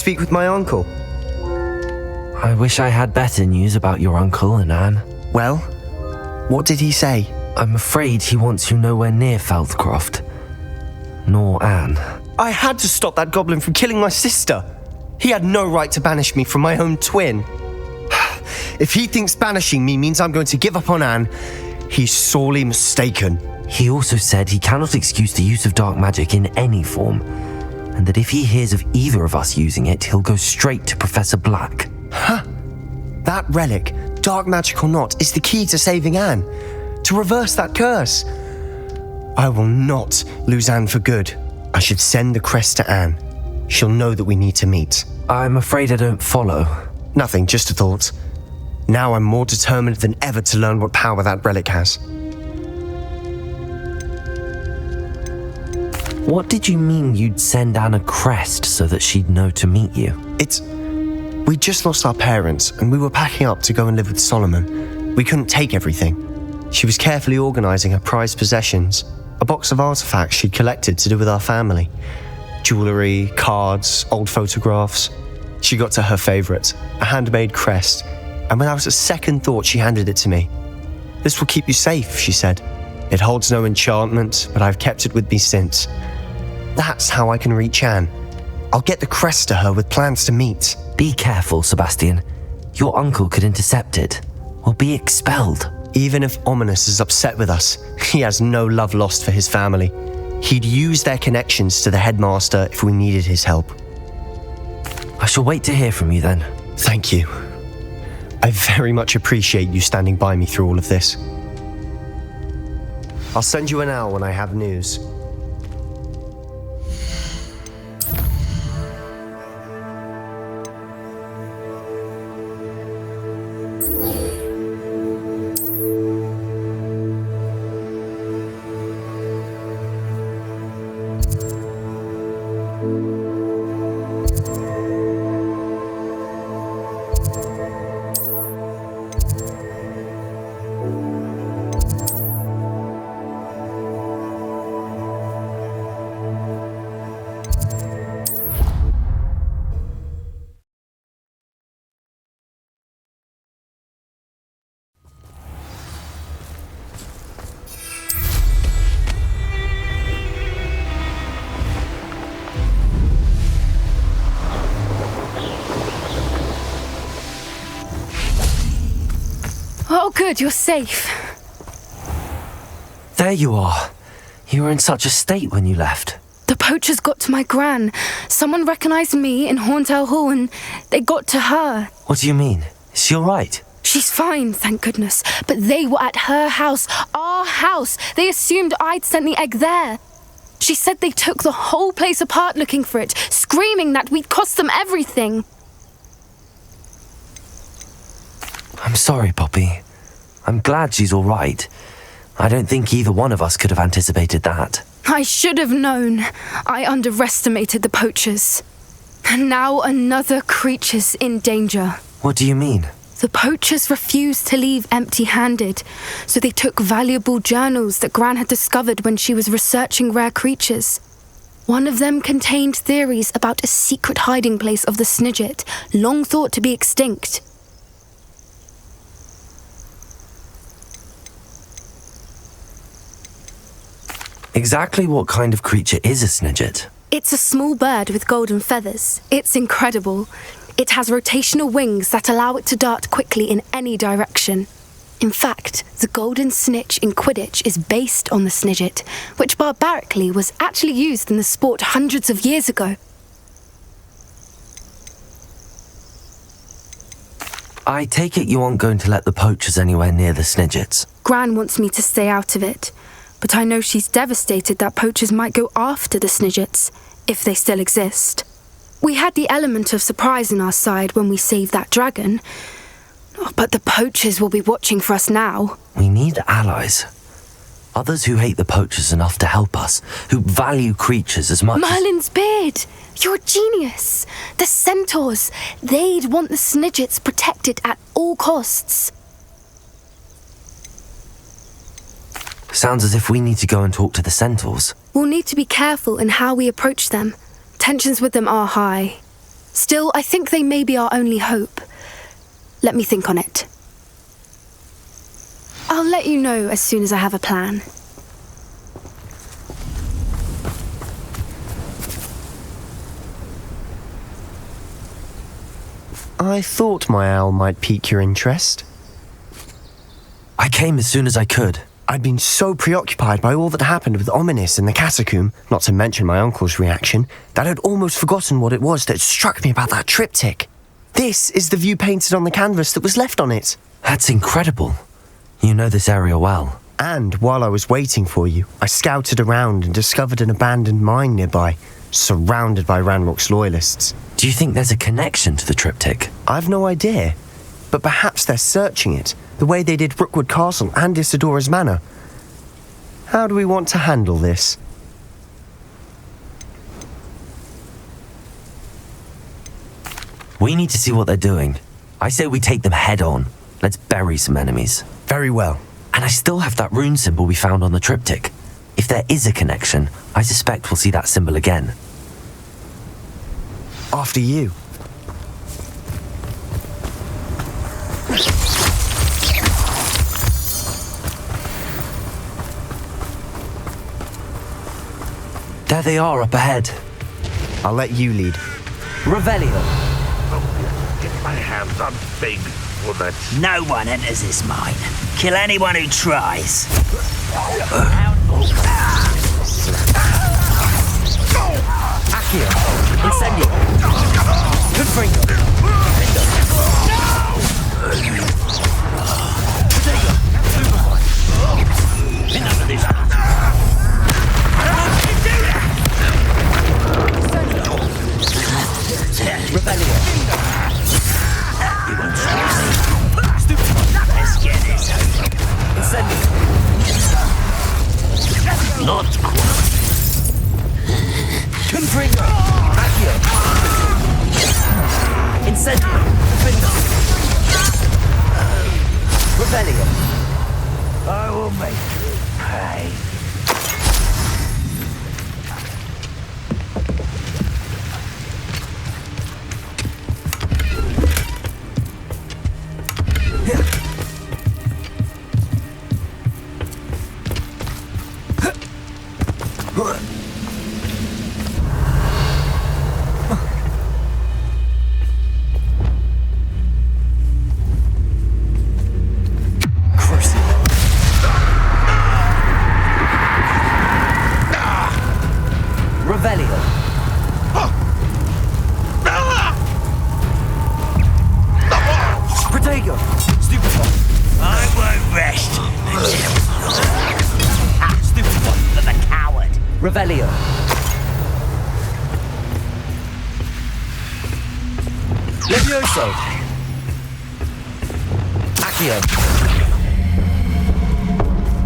speak with my uncle? I wish I had better news about your uncle and Anne. Well, what did he say? I'm afraid he wants you nowhere near Feldcroft. Nor Anne. I had to stop that goblin from killing my sister. He had no right to banish me from my own twin. If he thinks banishing me means I'm going to give up on Anne, he's sorely mistaken. He also said he cannot excuse the use of dark magic in any form, and that if he hears of either of us using it, he'll go straight to Professor Black. Huh. That relic, dark magic or not, is the key to saving Anne. To reverse that curse. I will not lose Anne for good. I should send the crest to Anne. She'll know that we need to meet. I'm afraid I don't follow. Nothing, just a thought. Now I'm more determined than ever to learn what power that relic has. What did you mean you'd send Anne a crest so that she'd know to meet you? We just lost our parents, and we were packing up to go and live with Solomon. We couldn't take everything. She was carefully organising her prized possessions, a box of artifacts she'd collected to do with our family. Jewellery, cards, old photographs. She got to her favourite, a handmade crest, and without a second thought she handed it to me. "This will keep you safe," she said. "It holds no enchantment, but I've kept it with me since. That's how I can reach Anne. I'll get the crest to her with plans to meet." Be careful, Sebastian. Your uncle could intercept it, or be expelled. Even if Ominous is upset with us, he has no love lost for his family. He'd use their connections to the headmaster if we needed his help. I shall wait to hear from you then. Thank you. I very much appreciate you standing by me through all of this. I'll send you an owl when I have news. Oh, good, you're safe. There you are. You were in such a state when you left. The poachers got to my gran. Someone recognised me in Horntail Hall and they got to her. What do you mean? Is she all right? She's fine, thank goodness. But they were at her house, our house. They assumed I'd sent the egg there. She said they took the whole place apart looking for it, screaming that we'd cost them everything. I'm sorry, Poppy. I'm glad she's all right. I don't think either one of us could have anticipated that. I should have known. I underestimated the poachers. And now another creature's in danger. What do you mean? The poachers refused to leave empty-handed, so they took valuable journals that Gran had discovered when she was researching rare creatures. One of them contained theories about a secret hiding place of the Snidget, long thought to be extinct. Exactly what kind of creature is a Snidget? It's a small bird with golden feathers. It's incredible. It has rotational wings that allow it to dart quickly in any direction. In fact, the golden snitch in Quidditch is based on the Snidget, which barbarically was actually used in the sport hundreds of years ago. I take it you aren't going to let the poachers anywhere near the Snidgets. Gran wants me to stay out of it, but I know she's devastated that poachers might go after the Snidgets, if they still exist. We had the element of surprise on our side when we saved that dragon, but the poachers will be watching for us now. We need allies. Others who hate the poachers enough to help us, who value creatures as much Merlin's beard! You're a genius! The centaurs! They'd want the Snidgets protected at all costs. Sounds as if we need to go and talk to the centaurs. We'll need to be careful in how we approach them. Tensions with them are high. Still, I think they may be our only hope. Let me think on it. I'll let you know as soon as I have a plan. I thought my owl might pique your interest. I came as soon as I could. I'd been so preoccupied by all that happened with Ominous in the catacomb, not to mention my uncle's reaction, that I'd almost forgotten what it was that struck me about that triptych. This is the view painted on the canvas that was left on it. That's incredible. You know this area well. And while I was waiting for you, I scouted around and discovered an abandoned mine nearby, surrounded by Ranrock's loyalists. Do you think there's a connection to the triptych? I've no idea, but perhaps they're searching it, the way they did Brookwood Castle and Isidora's Manor. How do we want to handle this? We need to see what they're doing. I say we take them head on. Let's bury some enemies. Very well. And I still have that rune symbol we found on the triptych. If there is a connection, I suspect we'll see that symbol again. After you. There they are up ahead. I'll let you lead. Revelio. Get my hands on big woman. No one enters this mine. Kill anyone who tries. Accio. Incendio. Confringo. Enough of this. Revelio. You won't stop me. Let's get this over. Incendio. Not quite. Confringo. Accio. Incendio. Confringo. Revelio. I will make you pay. Revelio. Levioso. Accio.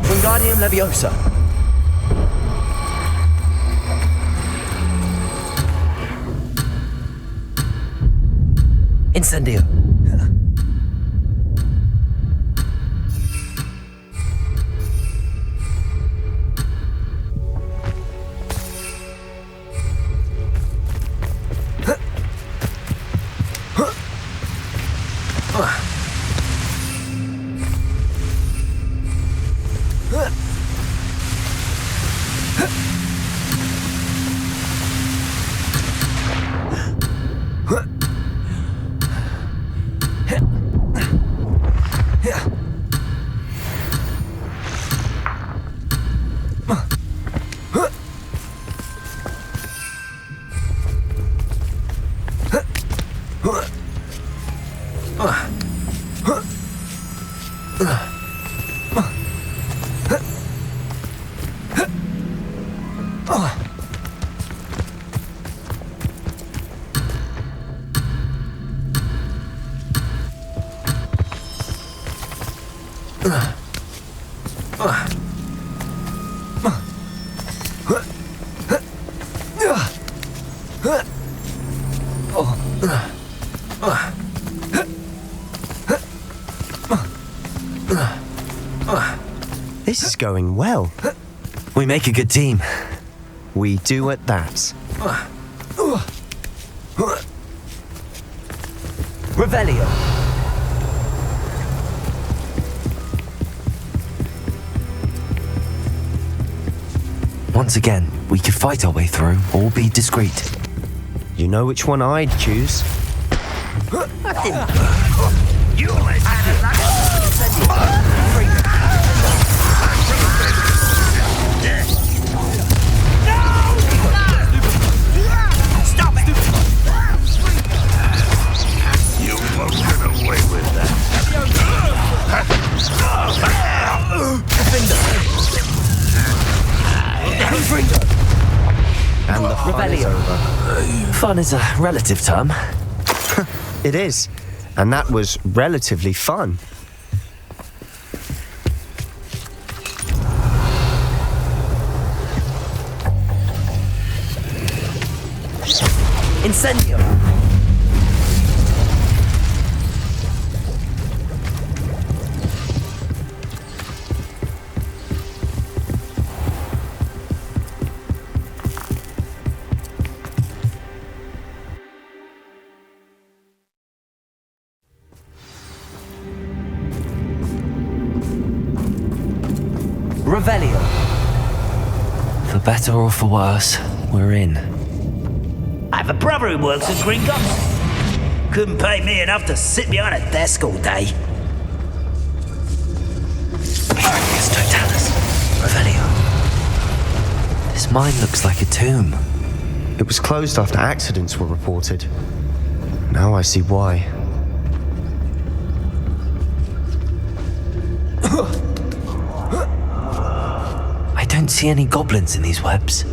Wingardium Leviosa. Incendio. This is going well. We make a good team. We do at that. Revelio. Once again, we could fight our way through or be discreet. You know which one I'd choose. You always had it like Stop it! You won't get away with that. And the fun is over. Fun is a relative term. It is. And that was relatively fun. Incendio. Revelio. For better or for worse, we're in. I have a brother who works at Green Goblin. Couldn't pay me enough to sit behind a desk all day. Yes, Totalis. Revelio. This mine looks like a tomb. It was closed after accidents were reported. Now I see why. I don't see any goblins in these webs.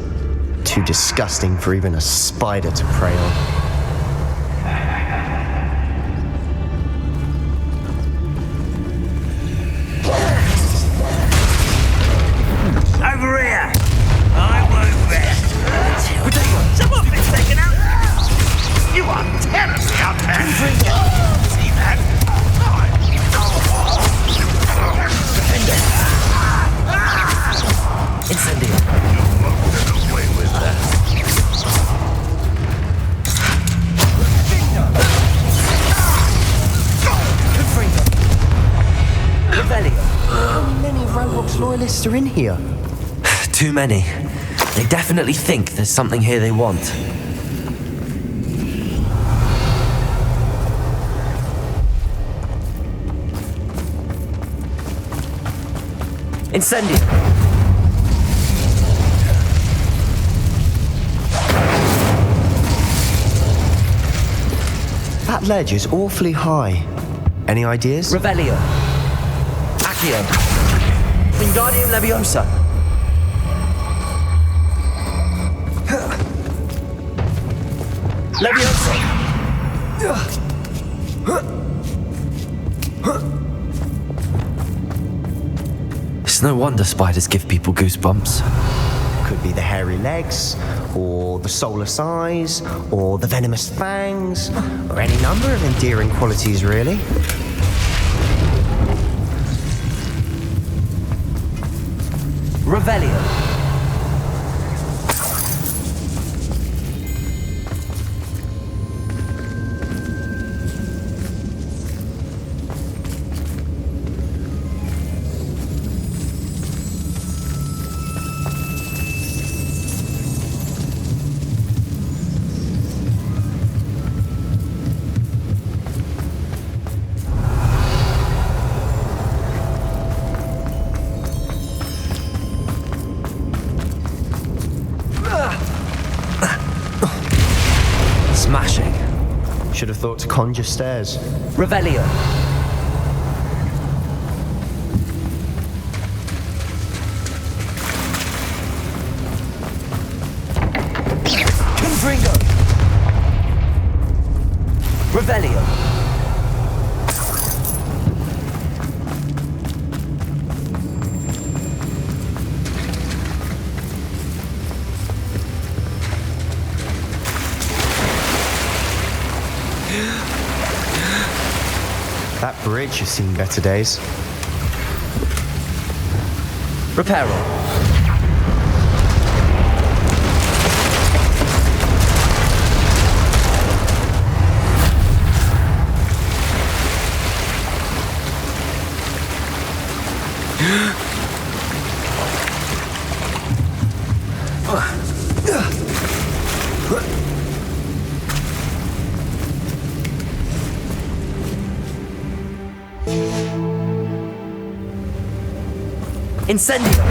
Too disgusting for even a spider to prey on. Over here! I won't rest. Someone been taken out! You are terribly unfair. See that? Incendio. You won't get away with that. Revelio. How many Roblox loyalists are in here? Too many. They definitely think there's something here they want. Incendio. That ledge is awfully high. Any ideas? Revelio. Accio. Wingardium Leviosa. Leviosa. It's no wonder spiders give people goosebumps. Could be the hairy legs, or the soulless eyes, or the venomous fangs, or any number of endearing qualities, really. Revelio. Smashing. Should have thought to conjure stairs. Revelio. Confringo. Revelio. That bridge has seen better days. Reparo. Incendio!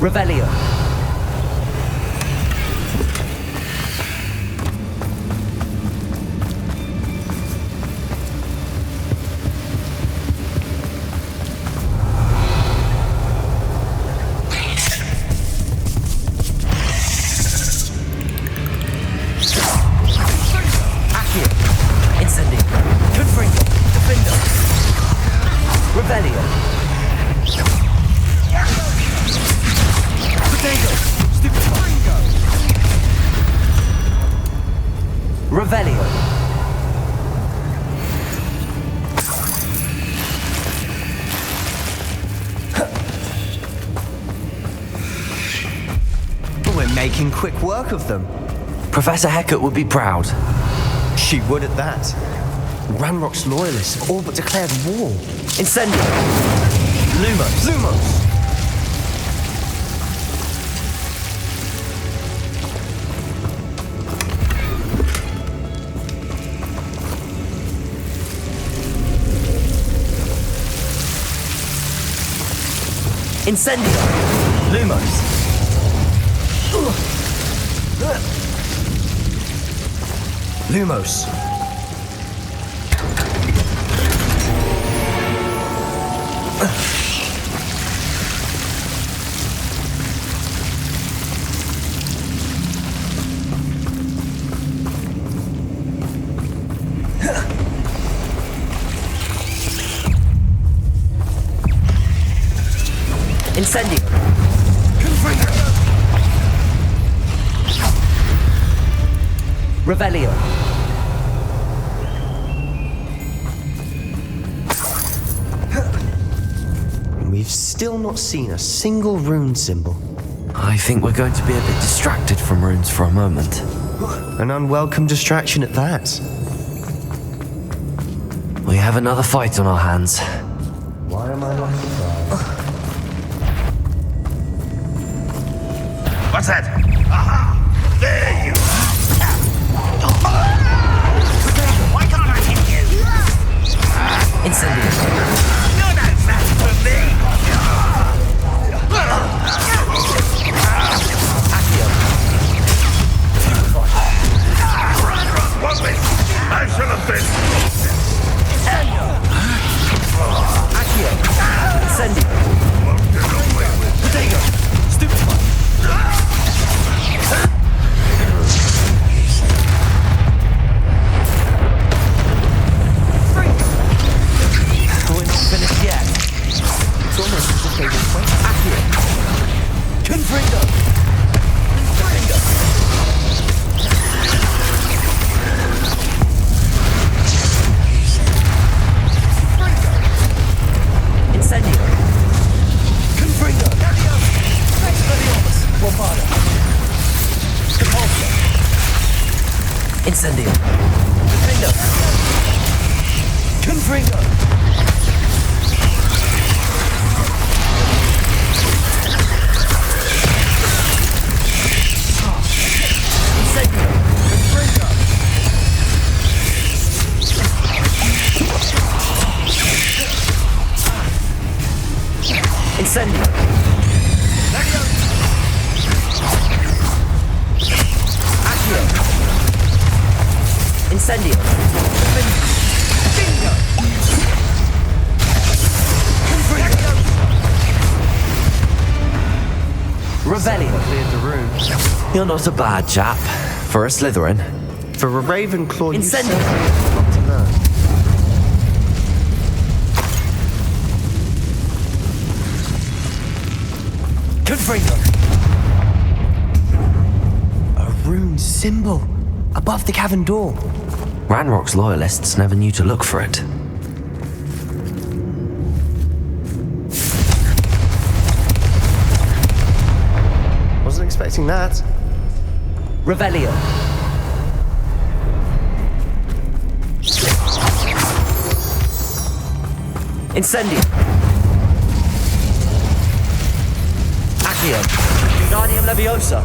Revelio. Accio. Incendio. Confringo. Defendo. Revelio. Revelio. We're making quick work of them. Professor Hecat would be proud. She would at that. Ranrock's loyalists have all but declared war. Incendio. Lumos. Lumos! Incendio. Lumos. Lumos. Incendio. Revelio. We've still not seen a single rune symbol. I think we're going to be a bit distracted from runes for a moment. An unwelcome distraction at that. We have another fight on our hands. Why am I not surprised? What's that? Aha! There you are! Why can't I hit you? Incendio. You're no match for me! Accio. What this? I shall have been! Accio. Incendio. Won't get away with it. Bodego. Stupefy. We're not finished yet. It's almost as if they were waiting. Accio. Confringo. Confringo. Incendio. Confringo. Leviosa. Bombarda. Compulso. Incendio. Defendo. Confringo. Incendio. Confringo. Incendio. Accio. Incendio. Bingo. Revelio. Cleared the room. You're not a bad chap. For a Slytherin. For a Ravenclaw, you Incendio. certainly have a lot to learn. Confringo. A rune symbol above the cavern door. Ranrock's loyalists never knew to look for it. Wasn't expecting that. Revelio. Incendio. Accio. Guardium Leviosa.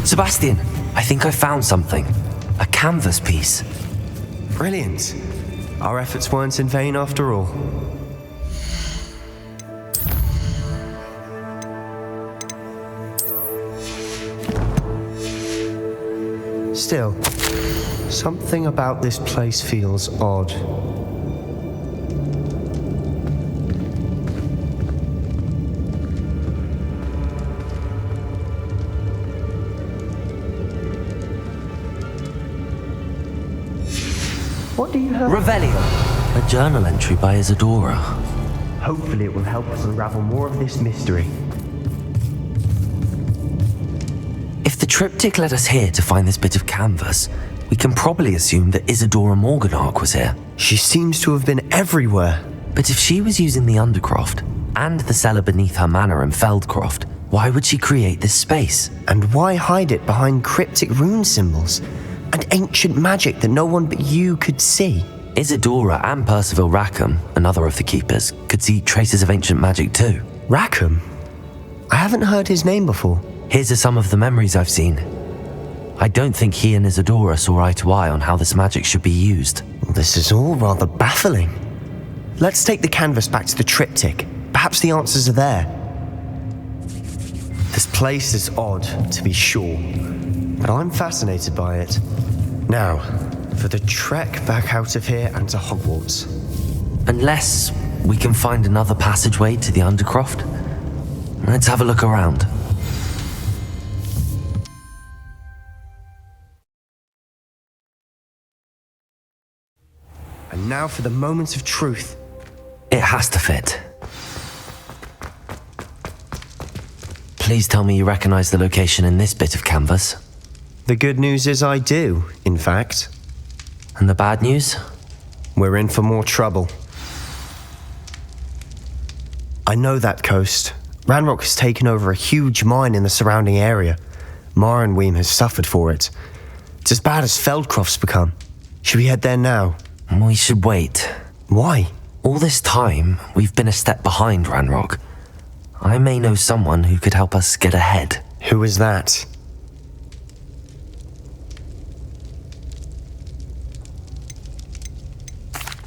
Sebastian, I think I found something. A canvas piece. Brilliant. Our efforts weren't in vain after all. Still, something about this place feels odd. What do you have? Revelio. A journal entry by Isadora. Hopefully it will help us unravel more of this mystery. If the triptych led us here to find this bit of canvas, we can probably assume that Isadora Morganark was here. She seems to have been everywhere. But if she was using the Undercroft and the cellar beneath her manor in Feldcroft, why would she create this space? And why hide it behind cryptic rune symbols and ancient magic that no one but you could see? Isadora and Percival Rackham, another of the keepers, could see traces of ancient magic too. Rackham? I haven't heard his name before. Here's are some of the memories I've seen. I don't think he and Isadora saw eye to eye on how this magic should be used. This is all rather baffling. Let's take the canvas back to the triptych. Perhaps the answers are there. This place is odd, to be sure, but I'm fascinated by it. Now, for the trek back out of here and to Hogwarts. Unless we can find another passageway to the Undercroft. Let's have a look around. And now for the moment of truth. It has to fit. Please tell me you recognize the location in this bit of canvas. The good news is I do, in fact. And the bad news? We're in for more trouble. I know that coast. Ranrock has taken over a huge mine in the surrounding area. Marenweem has suffered for it. It's as bad as Feldcroft's become. Should we head there now? We should wait. Why? All this time, we've been a step behind Ranrock. I may know someone who could help us get ahead. Who is that?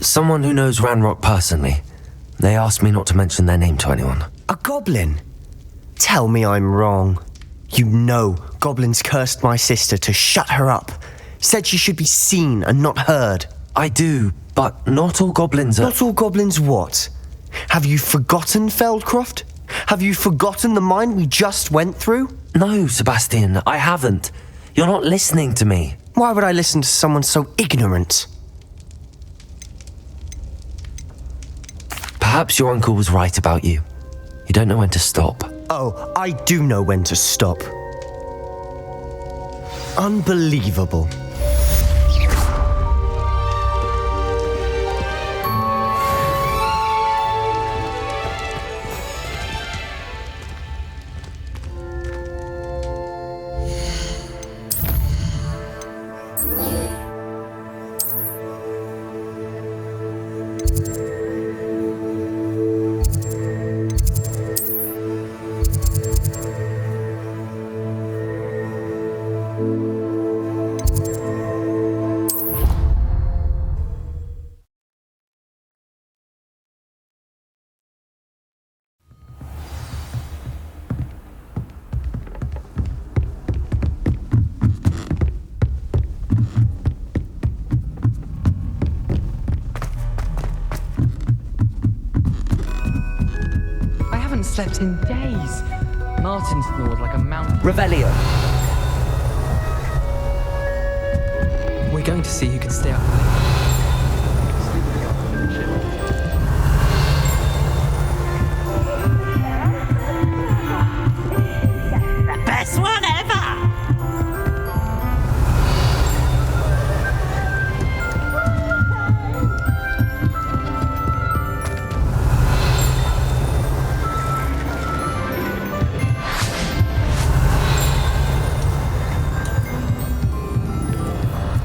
Someone who knows Ranrock personally. They asked me not to mention their name to anyone. A goblin? Tell me I'm wrong. You know goblins cursed my sister to shut her up. Said she should be seen and not heard. I do, but not all goblins are... Not all goblins what? Have you forgotten Feldcroft? Have you forgotten the mine we just went through? No, Sebastian, I haven't. You're not listening to me. Why would I listen to someone so ignorant? Perhaps your uncle was right about you. You don't know when to stop. Oh, I do know when to stop. Unbelievable. Slept in days. Martin snored like a mountain. Revelio. We're going to see who can stay up. Best one ever!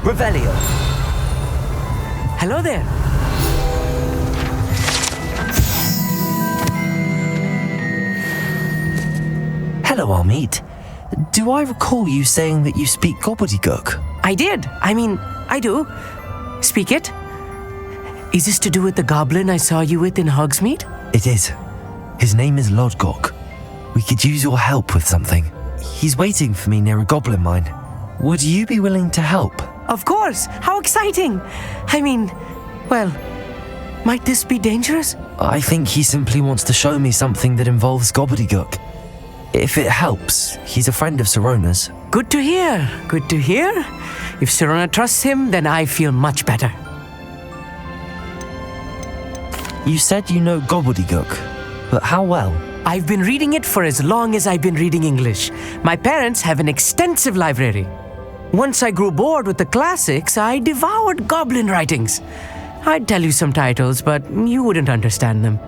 Revelio. Hello there. Hello, Amit. do I recall you saying that you speak gobbledygook? I did. I do. Speak it. Is this to do with the goblin I saw you with in Hogsmeade? It is. His name is Lodgok. We could use your help with something. He's waiting for me near a goblin mine. Would you be willing to help? Of course. How exciting. Well, might this be dangerous? I think he simply wants to show me something that involves gobbledygook. If it helps, he's a friend of Sirona's. Good to hear. Good to hear. If Sirona trusts him, then I feel much better. You said you know gobbledygook, but how well? I've been reading it for as long as I've been reading English. My parents have an extensive library. Once I grew bored with the classics, I devoured goblin writings. I'd tell you some titles, but you wouldn't understand them.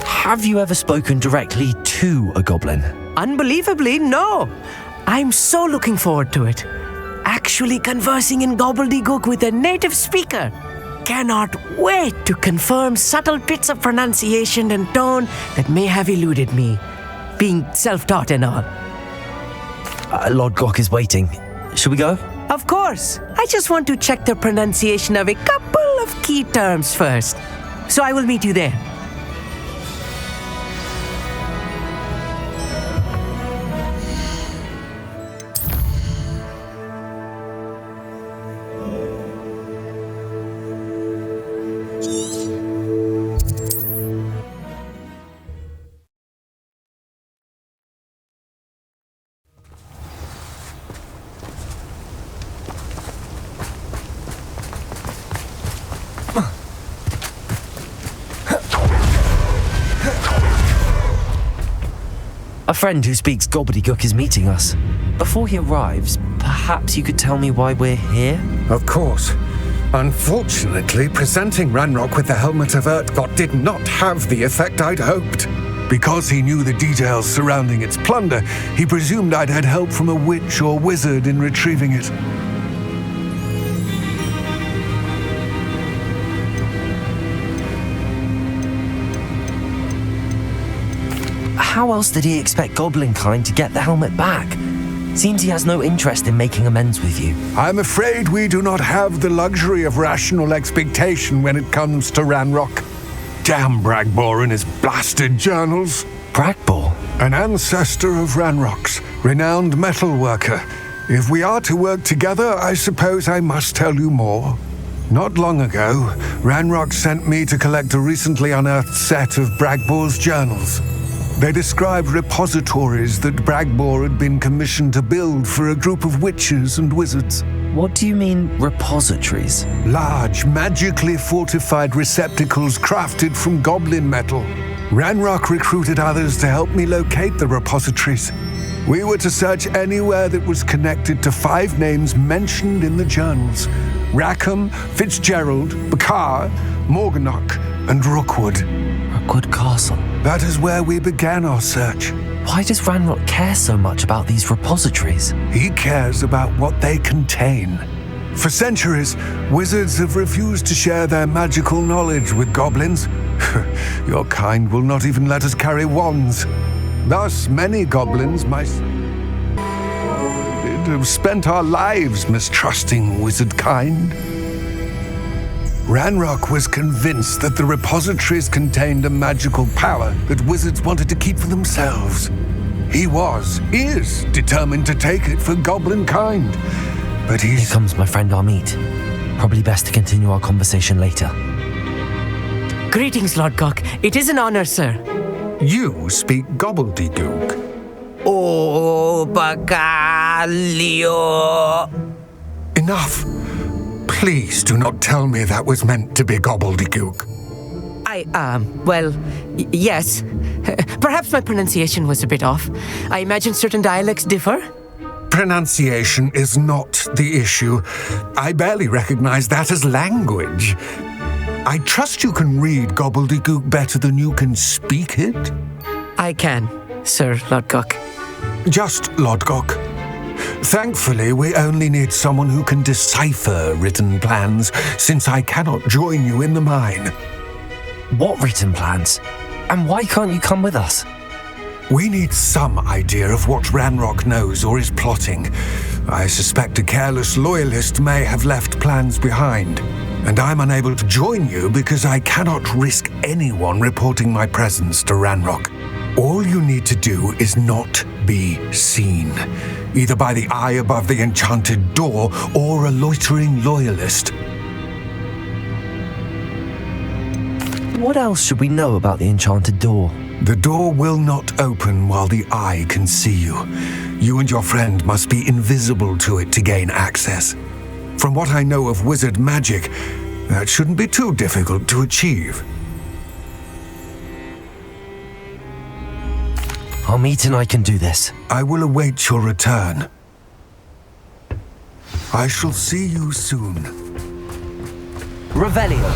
Have you ever spoken directly to a goblin? Unbelievably, no. I'm so looking forward to it. Actually conversing in gobbledygook with a native speaker. Cannot wait to confirm subtle bits of pronunciation and tone that may have eluded me, being self-taught and all. Lodgok is waiting. Shall we go? Of course. I just want to check the pronunciation of a couple of key terms first. So I will meet you there. A friend who speaks gobbledygook is meeting us. Before he arrives, perhaps you could tell me why we're here? Of course. Unfortunately, presenting Ranrock with the helmet of Urtkot did not have the effect I'd hoped. Because he knew the details surrounding its plunder, he presumed I'd had help from a witch or wizard in retrieving it. How else did he expect Goblinkind to get the helmet back? Seems he has no interest in making amends with you. I'm afraid we do not have the luxury of rational expectation when it comes to Ranrock. Damn Bragbor and his blasted journals. Bragbor? An ancestor of Ranrock's, renowned metalworker. If we are to work together, I suppose I must tell you more. Not long ago, Ranrock sent me to collect a recently unearthed set of Bragbor's journals. They described repositories that Bragbor had been commissioned to build for a group of witches and wizards. What do you mean, repositories? Large, magically fortified receptacles crafted from goblin metal. Ranrock recruited others to help me locate the repositories. We were to search anywhere that was connected to 5 names mentioned in the journals: Rackham, Fitzgerald, Bakar, Morganach, and Rookwood. Rookwood Castle. That is where we began our search. Why does Ranrock care so much about these repositories? He cares about what they contain. For centuries, wizards have refused to share their magical knowledge with goblins. Your kind will not even let us carry wands. Thus, many goblins, have spent our lives mistrusting wizard kind. Ranrock was convinced that the repositories contained a magical power that wizards wanted to keep for themselves. He is determined to take it for goblin kind. But Here comes my friend Amit. Probably best to continue our conversation later. Greetings, Lodgok. It is an honor, sir. You speak gobbledygook. Oh, Bagalio. Enough. Please do not tell me that was meant to be gobbledygook. Yes. Perhaps my pronunciation was a bit off. I imagine certain dialects differ. Pronunciation is not the issue. I barely recognize that as language. I trust you can read gobbledygook better than you can speak it. I can, Sir Lodgok. Just Lodgok. Thankfully, we only need someone who can decipher written plans, since I cannot join you in the mine. What written plans? And why can't you come with us? We need some idea of what Ranrock knows or is plotting. I suspect a careless loyalist may have left plans behind. And I'm unable to join you because I cannot risk anyone reporting my presence to Ranrock. All you need to do is not be seen, either by the eye above the enchanted door or a loitering loyalist. What else should we know about the enchanted door? The door will not open while the eye can see you. You and your friend must be invisible to it to gain access. From what I know of wizard magic, that shouldn't be too difficult to achieve. Amit and I can do this. I will await your return. I shall see you soon. Revelio.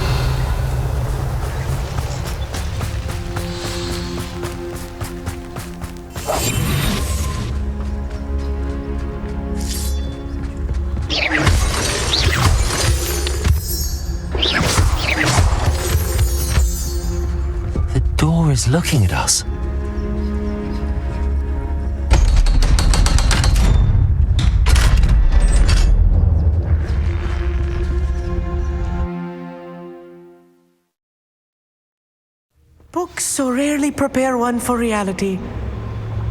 The door is looking at us. Books so rarely prepare one for reality.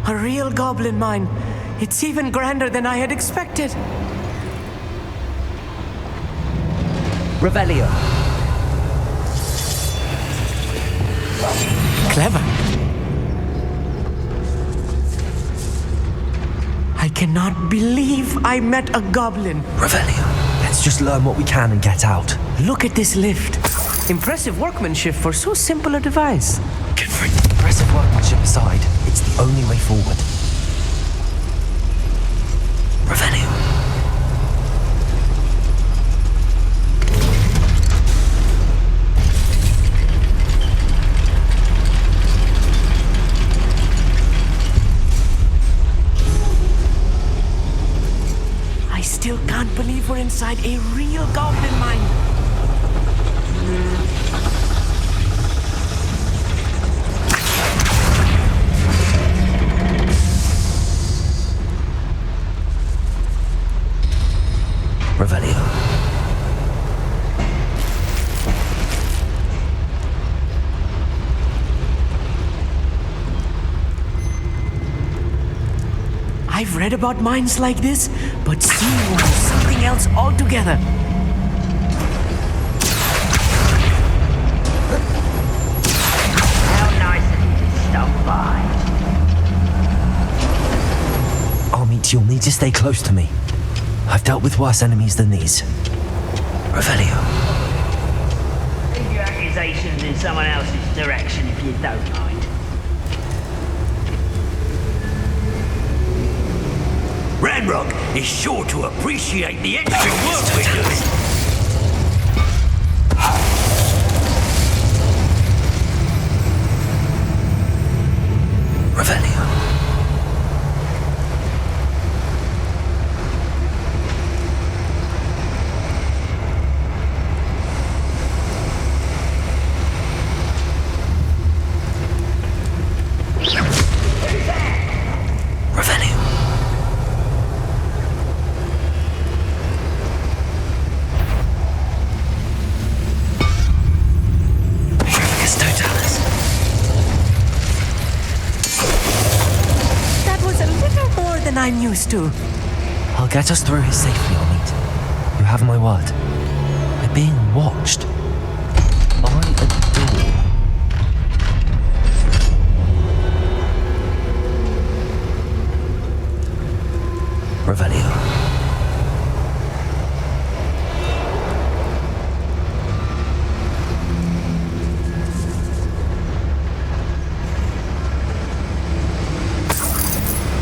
A real goblin mine. It's even grander than I had expected. Revelio. Clever. I cannot believe I met a goblin. Revelio. Let's just learn what we can and get out. Look at this lift. Impressive workmanship for so simple a device. Impressive workmanship aside, it's the only way forward. Revelio. I still can't believe we're inside a real goblin mine. Revelio. I've read about mines like this, but seeing one is something else altogether. How nice of you to stop by. Amit, you'll need to stay close to me. I've dealt with worse enemies than these. Revelio. Leave your accusations in someone else's direction if you don't mind. Ranrock is sure to appreciate the extra work we do. Revelio. I'm used to. I'll get us through here safely, Amit. You have my word. We're being watched. By a door. Revelio.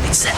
It's it.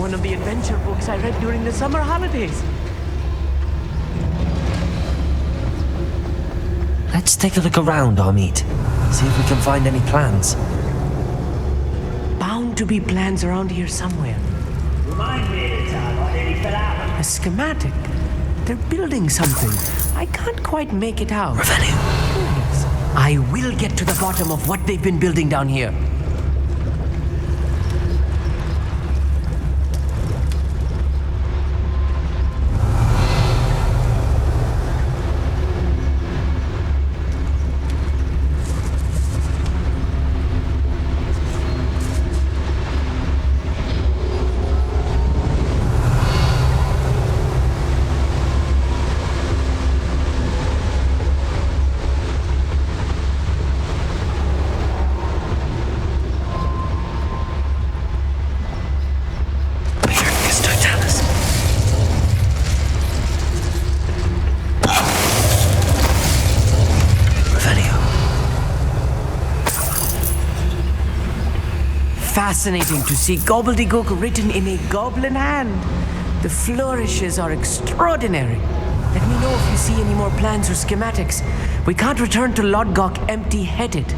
one of the adventure books I read during the summer holidays. Let's take a look around, Amit. See if we can find any plans. Bound to be plans around here somewhere. Remind me of the time I nearly fell out. A schematic. They're building something. I can't quite make it out. Revenue. Yes. I will get to the bottom of what they've been building down here. Fascinating to see gobbledygook written in a goblin hand. The flourishes are extraordinary. Let me know if you see any more plans or schematics. We can't return to Lodgok empty-headed.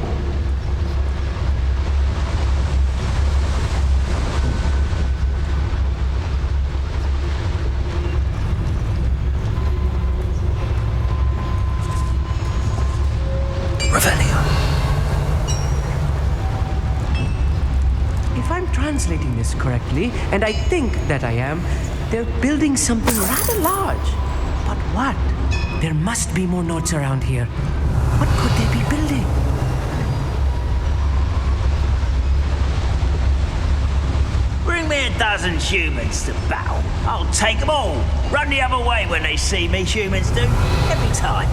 Translating this correctly, and I think that I am, they're building something rather large. But what? There must be more notes around here. What could they be building? Bring me 12 humans to battle. I'll take them all. Run the other way when they see me, humans do. Every time.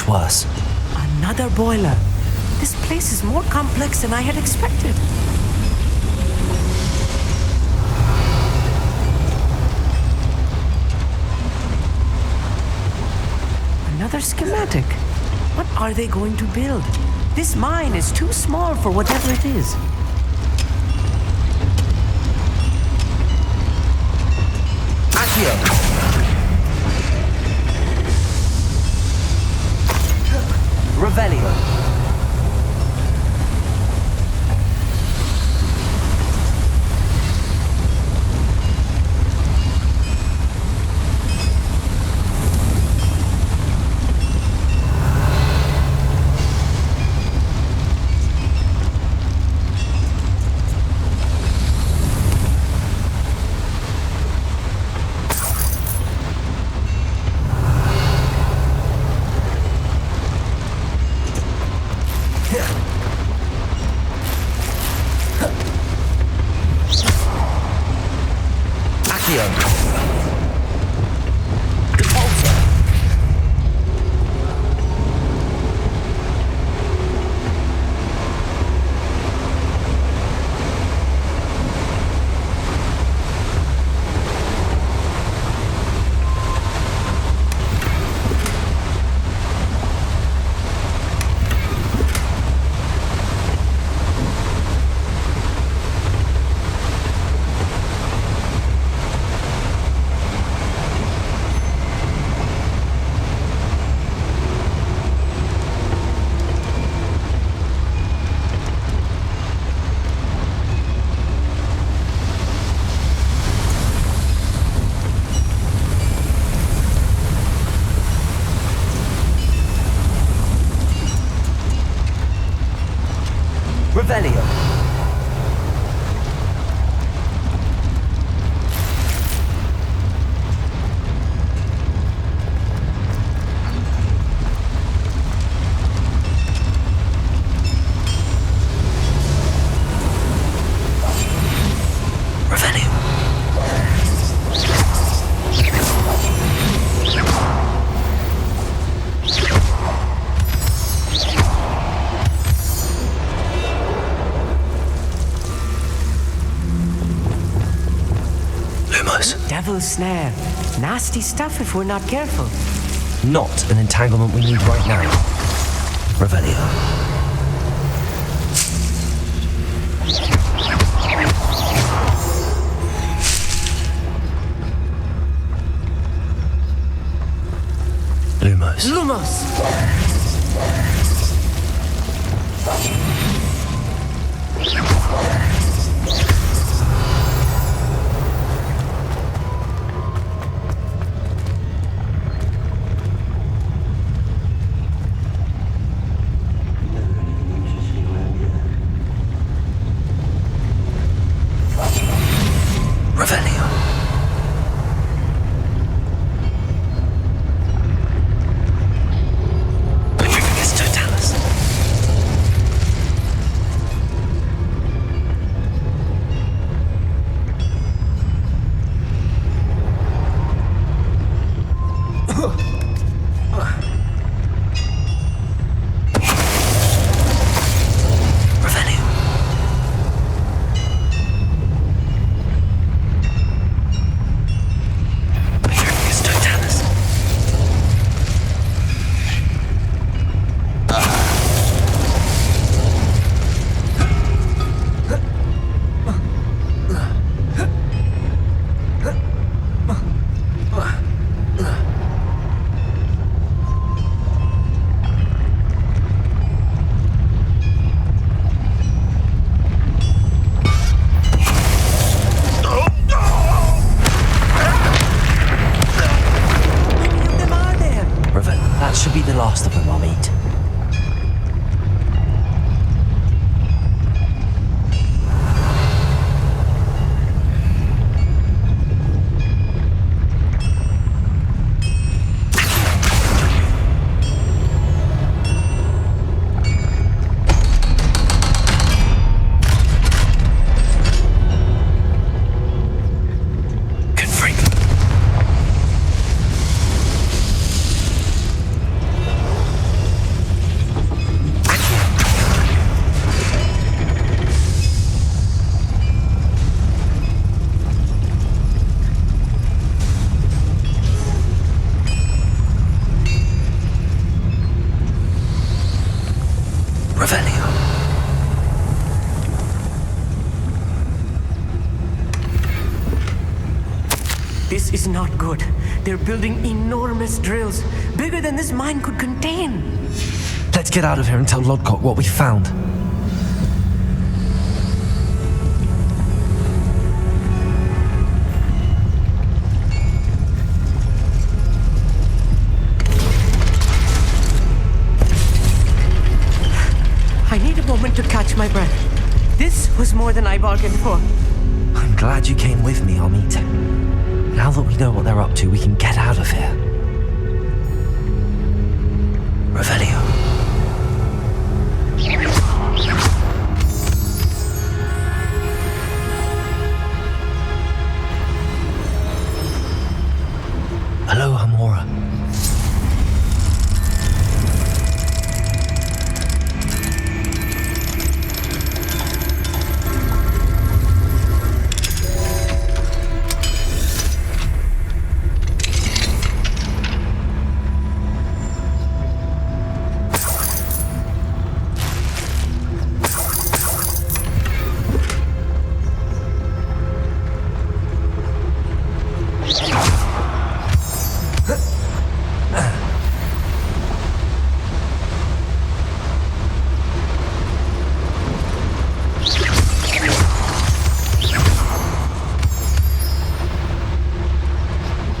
Worse. Another boiler. This place is more complex than I had expected. Another schematic. What are they going to build? This mine is too small for whatever it is. Accio. Revelio. Lumos. Devil's snare. Nasty stuff if we're not careful. Not an entanglement we need right now. Revelio. Lumos. Lumos! Revelio. Petrificus totalis. Revelio. Petrificus totalis. Revel, that should be the last of them, I'll eat. Confringo. Revelio. This is not good. They're building enormous drills, bigger than this mine could contain. Let's get out of here and tell Lodcock what we found. I need a moment to catch my breath. This was more than I bargained for. I'm glad you came with me, Amit. Now that we know what they're up to, we can get out of here. Revelio. Hello, Hamora.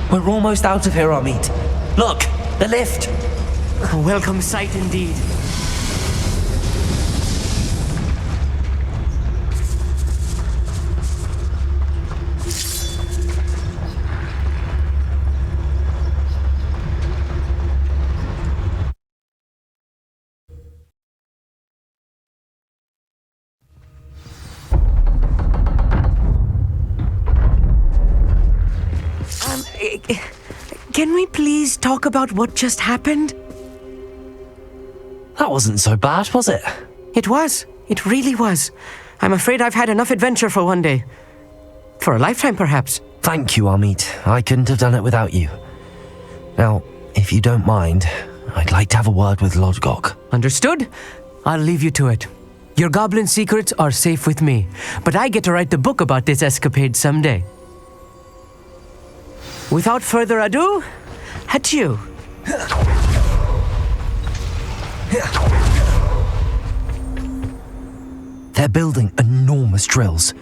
We're almost out of here, Amit. Look, the lift. A welcome sight indeed. Can we please talk about what just happened? That wasn't so bad, was it? It was. It really was. I'm afraid I've had enough adventure for one day. For a lifetime, perhaps. Thank you, Amit. I couldn't have done it without you. Now, if you don't mind, I'd like to have a word with Lodgok. Understood? I'll leave you to it. Your goblin secrets are safe with me, but I get to write the book about this escapade someday. Without further ado, adieu. They're building enormous drills.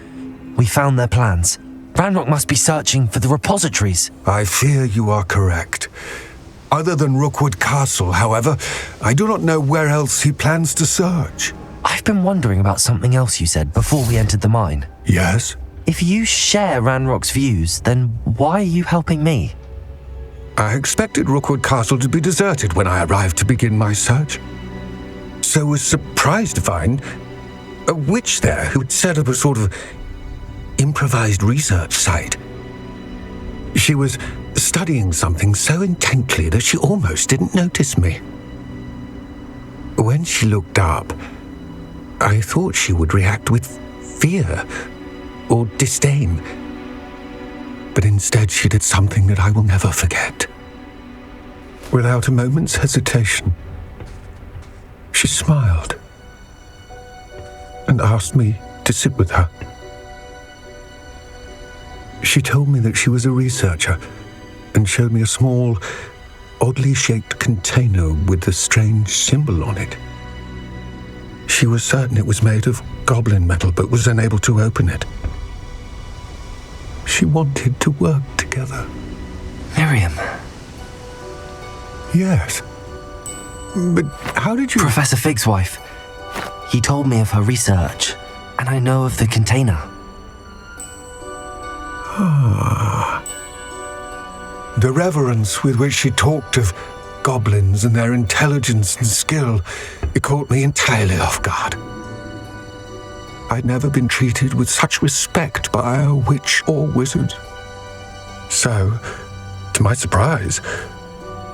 We found their plans. Ranrock must be searching for the repositories. I fear you are correct. Other than Rookwood Castle, however, I do not know where else he plans to search. I've been wondering about something else you said before we entered the mine. Yes? If you share Ranrock's views, then why are you helping me? I expected Rookwood Castle to be deserted when I arrived to begin my search. So was surprised to find a witch there who had set up a sort of improvised research site. She was studying something so intently that she almost didn't notice me. When she looked up, I thought she would react with fear or disdain. But instead she did something that I will never forget. Without a moment's hesitation, she smiled and asked me to sit with her. She told me that she was a researcher and showed me a small, oddly shaped container with a strange symbol on it. She was certain it was made of goblin metal, but was unable to open it. She wanted to work together. Miriam. Yes. But how did you... Professor Fig's wife. He told me of her research, and I know of the container. The reverence with which she talked of goblins and their intelligence and skill, it caught me entirely off guard. I'd never been treated with such respect by a witch or wizard. So, to my surprise,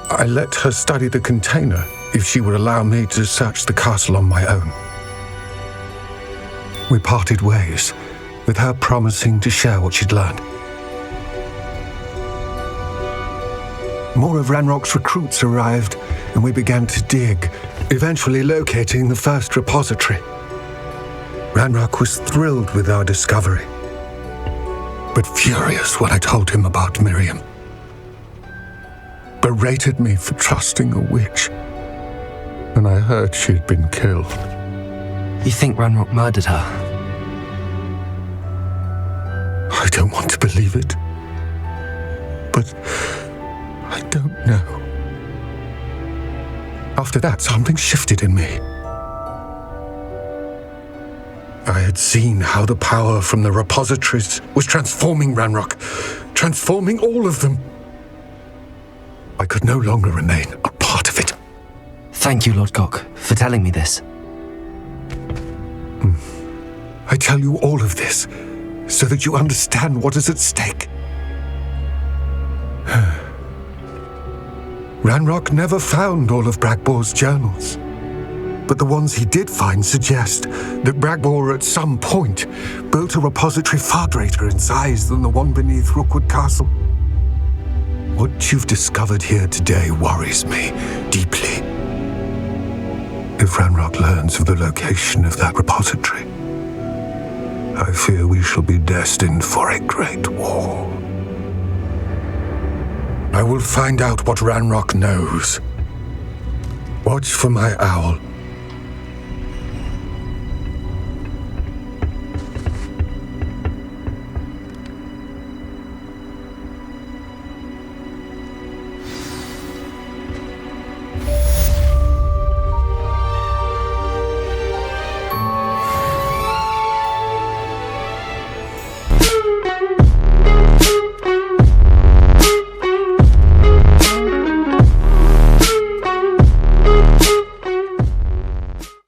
I let her study the container if she would allow me to search the castle on my own. We parted ways, with her promising to share what she'd learned. More of Ranrock's recruits arrived, and we began to dig, eventually locating the first repository. Ranrock was thrilled with our discovery, but furious when I told him about Miriam. Berated me for trusting a witch, and I heard she'd been killed. You think Ranrock murdered her? I don't want to believe it, but I don't know. After that, something shifted in me. I had seen how the power from the repositories was transforming Ranrock, transforming all of them. I could no longer remain a part of it. Thank you, Lodgok, for telling me this. I tell you all of this so that you understand what is at stake. Ranrock never found all of Bragbor's journals, but the ones he did find suggest that Bragbor at some point built a repository far greater in size than the one beneath Rookwood Castle. What you've discovered here today worries me deeply. If Ranrock learns of the location of that repository, I fear we shall be destined for a great war. I will find out what Ranrock knows. Watch for my owl